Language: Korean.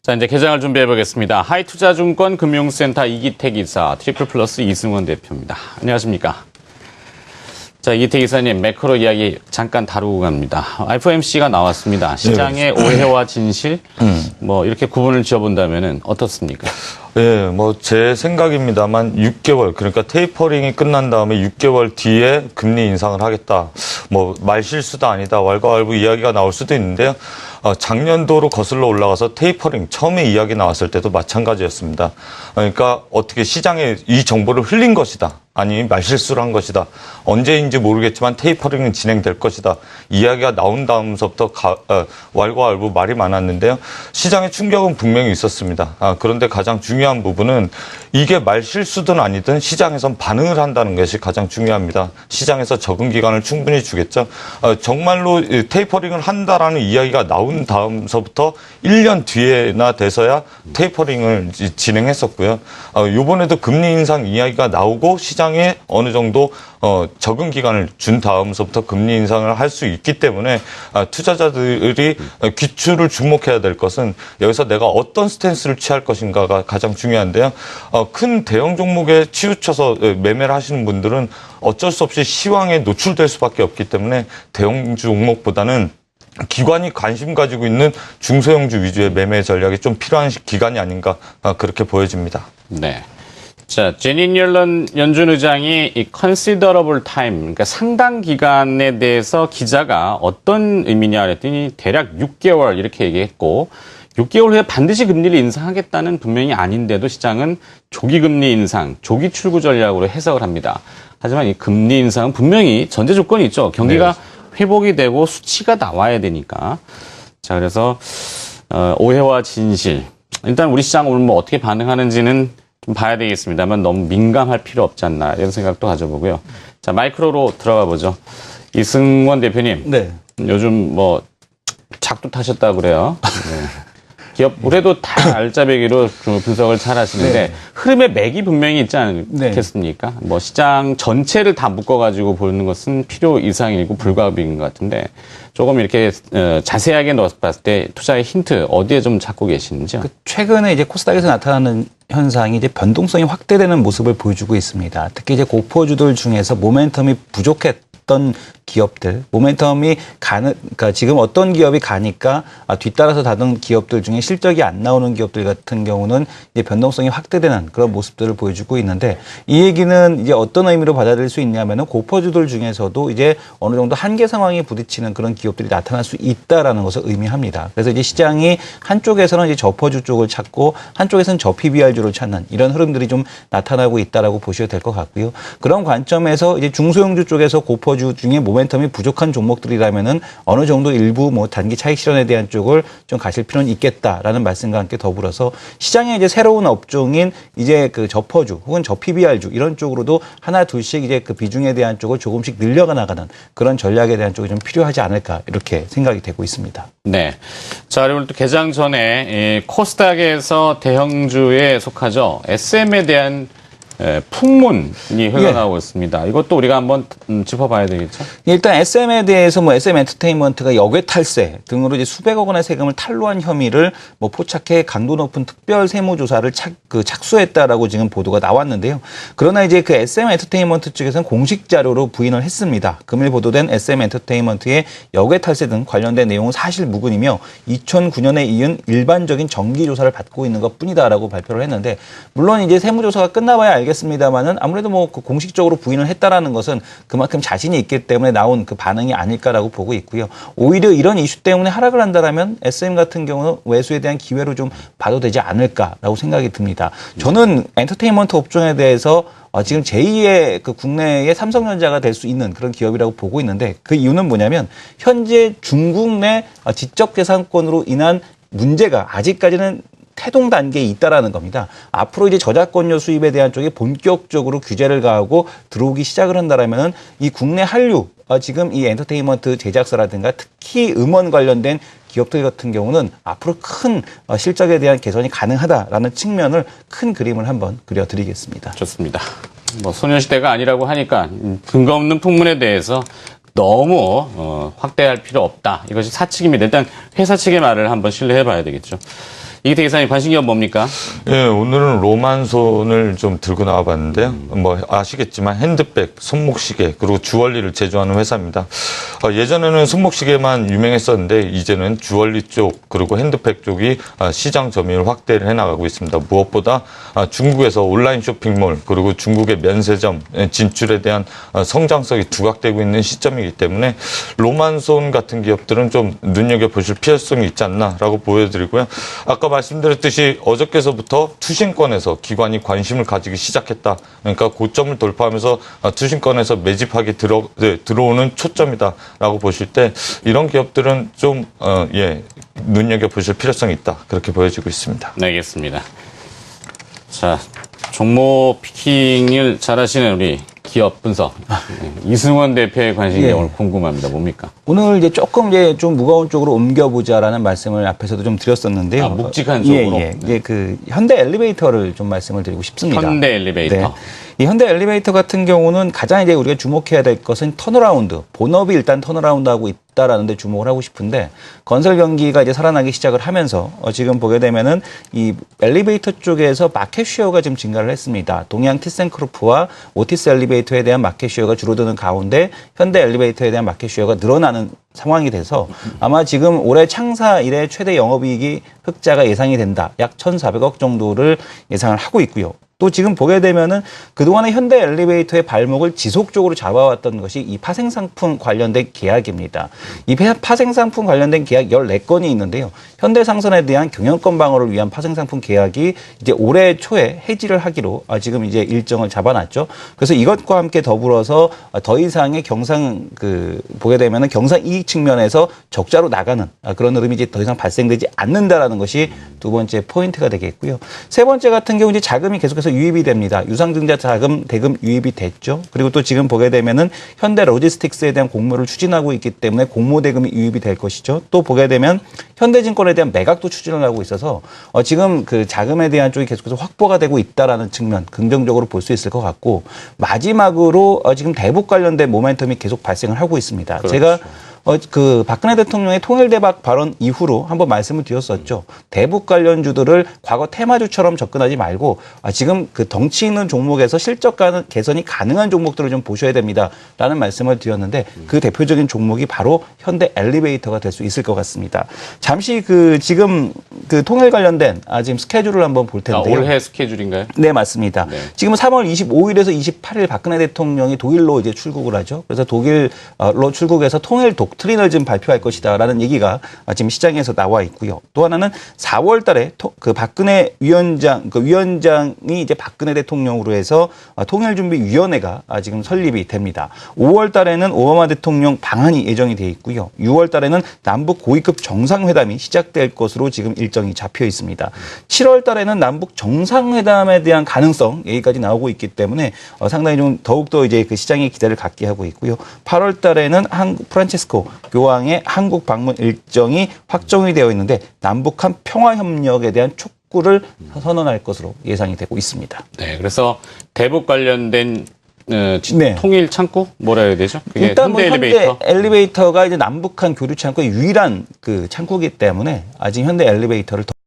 자, 이제 개장을 준비해 보겠습니다. 하이투자증권 금융센터 이기택 이사, 트리플플러스 이승원 대표입니다. 안녕하십니까? 자, 이기택 이사님, 매크로 이야기 잠깐 다루고 갑니다. FOMC가 나왔습니다. 시장의 오해와 진실, 뭐 이렇게 구분을 지어본다면은 어떻습니까? 예, 뭐 제 생각입니다만 6개월, 그러니까 테이퍼링이 끝난 다음에 6개월 뒤에 금리 인상을 하겠다. 뭐 말실수도 아니다. 왈가왈부 이야기가 나올 수도 있는데요. 작년도로 거슬러 올라가서 테이퍼링 처음에 이야기 나왔을 때도 마찬가지였습니다. 그러니까 어떻게 시장에 이 정보를 흘린 것이다. 아니 말실수를 한 것이다. 언제인지 모르겠지만 테이퍼링은 진행될 것이다. 이야기가 나온 다음서부터 왈가왈부 말이 많았는데요. 시장의 충격은 분명히 있었습니다. 그런데 가장 중요한 부분은 이게 말실수든 아니든 시장에선 반응을 한다는 것이 가장 중요합니다. 시장에서 적응 기간을 충분히 주겠죠. 정말로 테이퍼링을 한다라는 이야기가 나온 다음서부터 1년 뒤에나 돼서야 테이퍼링을 진행했었고요. 이번에도 금리 인상 이야기가 나오고 시장에 어느 정도 적응 기간을 준 다음서부터 금리 인상을 할 수 있기 때문에 투자자들이 귀추를 주목해야 될 것은 여기서 내가 어떤 스탠스를 취할 것인가가 가장 중요한데요. 큰 대형 종목에 치우쳐서 매매를 하시는 분들은 어쩔 수 없이 시황에 노출될 수밖에 없기 때문에 대형 종목보다는 기관이 관심 가지고 있는 중소형주 위주의 매매 전략이 좀 필요한 기간이 아닌가 그렇게 보여집니다. 네. 자, 제닛 옐런 연준 의장이 이 considerable time, 그러니까 상당 기간에 대해서 기자가 어떤 의미냐 그랬더니 대략 6개월 이렇게 얘기했고 6개월 후에 반드시 금리를 인상하겠다는 분명히 아닌데도 시장은 조기 금리 인상, 조기 출구 전략으로 해석을 합니다. 하지만 이 금리 인상은 분명히 전제 조건이 있죠. 경기가 회복이 되고 수치가 나와야 되니까. 자, 그래서 오해와 진실. 일단 우리 시장 오늘 뭐 어떻게 반응하는지는 좀 봐야 되겠습니다만 너무 민감할 필요 없지 않나 이런 생각도 가져보고요. 자, 마이크로로 들어가 보죠. 이승원 대표님. 네. 요즘 뭐 작두 타셨다고 그래요. 네. 기업 올해도 다 알짜배기로 분석을 잘 하시는데 네. 흐름의 맥이 분명히 있지 않겠습니까? 네. 뭐 시장 전체를 다 묶어가지고 보는 것은 필요 이상이고 불가비인 것 같은데 조금 이렇게 자세하게 넣어봤을 때 투자의 힌트 어디에 좀 찾고 계시는지요? 최근에 이제 코스닥에서 나타나는 현상이 이제 변동성이 확대되는 모습을 보여주고 있습니다. 특히 이제 고포주들 중에서 모멘텀이 부족했던 기업들, 모멘텀이 그러니까 지금 어떤 기업이 가니까 뒤따라서 다른 기업들 중에 실적이 안 나오는 기업들 같은 경우는 이제 변동성이 확대되는 그런 모습들을 보여주고 있는데 이 얘기는 이제 어떤 의미로 받아들일 수 있냐면은 고포주들 중에서도 이제 어느 정도 한계 상황에 부딪히는 그런 기업들이 나타날 수 있다라는 것을 의미합니다. 그래서 이제 시장이 한쪽에서는 이제 저포주 쪽을 찾고 한쪽에서는 저 PBR주를 찾는 이런 흐름들이 좀 나타나고 있다라고 보셔도 될 것 같고요. 그런 관점에서 이제 중소형주 쪽에서 고포주 중에 모멘텀이 부족한 종목들이라면은 어느 정도 일부 뭐 단기 차익 실현에 대한 쪽을 좀 가실 필요는 있겠다라는 말씀과 함께 더불어서 시장에 이제 새로운 업종인 이제 그 저퍼주 혹은 저 PBR주 이런 쪽으로도 하나 둘씩 이제 그 비중에 대한 쪽을 조금씩 늘려가 나가는 그런 전략에 대한 쪽이 좀 필요하지 않을까 이렇게 생각이 되고 있습니다. 네. 자, 그리고 또 개장 전에 코스닥에서 대형주에 속하죠. SM에 대한 풍문이 흘러나오고 있습니다. 이것도 우리가 한번 짚어봐야 되겠죠? 일단 SM에 대해서 뭐 SM 엔터테인먼트가 역외 탈세 등으로 이제 수백억 원의 세금을 탈루한 혐의를 뭐 포착해 강도 높은 특별 세무조사를 착수했다라고 지금 보도가 나왔는데요. 그러나 이제 그 SM 엔터테인먼트 측에서는 공식 자료로 부인을 했습니다. 금일 보도된 SM 엔터테인먼트의 역외 탈세 등 관련된 내용은 사실 무근이며 2009년에 이은 일반적인 정기 조사를 받고 있는 것뿐이다라고 발표를 했는데 물론 이제 세무조사가 끝나봐야 알겠습니다만은 아무래도 뭐 그 공식적으로 부인을 했다라는 것은 그만큼 자신이 있기 때문에 나온 그 반응이 아닐까라고 보고 있고요. 오히려 이런 이슈 때문에 하락을 한다라면 SM 같은 경우는 매수에 대한 기회로 좀 봐도 되지 않을까라고 생각이 듭니다. 저는 엔터테인먼트 업종에 대해서 지금 제2의 그 국내의 삼성전자가 될 수 있는 그런 기업이라고 보고 있는데 그 이유는 뭐냐면 현재 중국 내 지적재산권으로 인한 문제가 아직까지는 태동 단계에 있다라는 겁니다. 앞으로 이제 저작권료 수입에 대한 쪽에 본격적으로 규제를 가하고 들어오기 시작을 한다라면은 이 국내 한류 지금 이 엔터테인먼트 제작사라든가 특히 음원 관련된 기업들 같은 경우는 앞으로 큰 실적에 대한 개선이 가능하다라는 측면을 큰 그림을 한번 그려드리겠습니다. 좋습니다. 뭐 소녀시대가 아니라고 하니까 근거 없는 풍문에 대해서 너무 확대할 필요 없다. 이것이 사측입니다. 일단 회사 측의 말을 한번 신뢰해 봐야 되겠죠. 이기태 기사님 관심 기업 뭡니까? 예, 오늘은 로만손을 좀 들고 나와봤는데요. 뭐 아시겠지만 핸드백, 손목시계 그리고 주얼리를 제조하는 회사입니다. 예전에는 손목시계만 유명했었는데 이제는 주얼리 쪽 그리고 핸드백 쪽이 시장 점유율 확대를 해나가고 있습니다. 무엇보다 중국에서 온라인 쇼핑몰 그리고 중국의 면세점 진출에 대한 성장성이 두각되고 있는 시점이기 때문에 로만손 같은 기업들은 좀 눈여겨보실 필요성이 있지 않나라고 보여드리고요. 아까 말씀드렸듯이 어저께서부터 투신권에서 기관이 관심을 가지기 시작했다. 그러니까 고점을 돌파하면서 투신권에서 매집하게 들어오는 초점이다라고 보실 때 이런 기업들은 좀 눈여겨보실 필요성이 있다. 그렇게 보여지고 있습니다. 네, 알겠습니다. 자, 종목 피킹을 잘하시는 우리 기업 분석. 이승원 대표의 관심이 예. 오늘 궁금합니다. 뭡니까? 오늘 이제 조금 이제 좀 무거운 쪽으로 옮겨보자라는 말씀을 앞에서도 좀 드렸었는데요. 아, 묵직한 쪽으로? 이제 그 현대 엘리베이터를 좀 말씀을 드리고 싶습니다. 현대 엘리베이터. 네. 이 현대 엘리베이터 같은 경우는 가장 이제 우리가 주목해야 될 것은 턴어라운드. 본업이 일단 턴어라운드하고 있다라는 데 주목을 하고 싶은데 건설 경기가 이제 살아나기 시작을 하면서 지금 보게 되면은 이 엘리베이터 쪽에서 마켓 쉐어가 지금 증가를 했습니다. 동양 티센크루프와 오티스 엘리베이터에 대한 마켓 쉐어가 줄어드는 가운데 현대 엘리베이터에 대한 마켓 쉐어가 늘어나는 상황이 돼서 아마 지금 올해 창사 이래 최대 영업이익이 흑자가 예상이 된다. 약 1,400억 정도를 예상을 하고 있고요. 또 지금 보게 되면은 그동안에 현대 엘리베이터의 발목을 지속적으로 잡아왔던 것이 이 파생상품 관련된 계약입니다. 이 파생상품 관련된 계약 14건이 있는데요. 현대상선에 대한 경영권 방어를 위한 파생상품 계약이 이제 올해 초에 해지를 하기로 지금 이제 일정을 잡아놨죠. 그래서 이것과 함께 더불어서 더 이상의 보게 되면은 경상 이익 측면에서 적자로 나가는 그런 흐름이 이제 더 이상 발생되지 않는다라는 것이 두 번째 포인트가 되겠고요. 세 번째 같은 경우 이제 자금이 계속해서 유입이 됩니다. 유상증자 자금 대금 유입이 됐죠. 그리고 또 지금 보게 되면은 현대 로지스틱스에 대한 공모를 추진하고 있기 때문에 공모 대금이 유입이 될 것이죠. 또 보게 되면 현대증권에 대한 매각도 추진을 하고 있어서 지금 그 자금에 대한 쪽이 계속해서 확보가 되고 있다라는 측면 긍정적으로 볼 수 있을 것 같고 마지막으로 지금 대북 관련된 모멘텀이 계속 발생을 하고 있습니다. 그렇죠. 제가 그 박근혜 대통령의 통일대박 발언 이후로 한번 말씀을 드렸었죠. 대북 관련주들을 과거 테마주처럼 접근하지 말고 지금 그 덩치 있는 종목에서 실적 개선이 가능한 종목들을 좀 보셔야 됩니다라는 말씀을 드렸는데 그 대표적인 종목이 바로 현대 엘리베이터가 될 수 있을 것 같습니다. 잠시 지금 그 통일 관련된 지금 스케줄을 한번 볼 텐데요. 올해 스케줄인가요? 네, 맞습니다. 네. 지금 3월 25일에서 28일 박근혜 대통령이 독일로 이제 출국을 하죠. 그래서 독일로 출국해서 통일 독트린을 지금 발표할 것이다라는 얘기가 지금 시장에서 나와 있고요. 또 하나는 4월 달에 그 박근혜 위원장이 이제 박근혜 대통령으로 해서 통일준비위원회가 지금 설립이 됩니다. 5월 달에는 오바마 대통령 방한이 예정이 돼 있고요. 6월 달에는 남북 고위급 정상회담이 시작될 것으로 지금 일정이 잡혀 있습니다. 7월 달에는 남북 정상회담에 대한 가능성 얘기까지 나오고 있기 때문에 상당히 좀 더욱더 이제 그 시장의 기대를 갖게 하고 있고요. 8월 달에는 프란체스코 교황의 한국 방문 일정이 확정이 되어 있는데 남북한 평화협력에 대한 촉구를 선언할 것으로 예상이 되고 있습니다. 네, 그래서 대북 관련된 네. 통일 창구 뭐라 해야 되죠? 그게 일단 뭐 현대 엘리베이터. 엘리베이터가 이제 남북한 교류 창구의 유일한 그 창구이기 때문에 아직 현대 엘리베이터를 더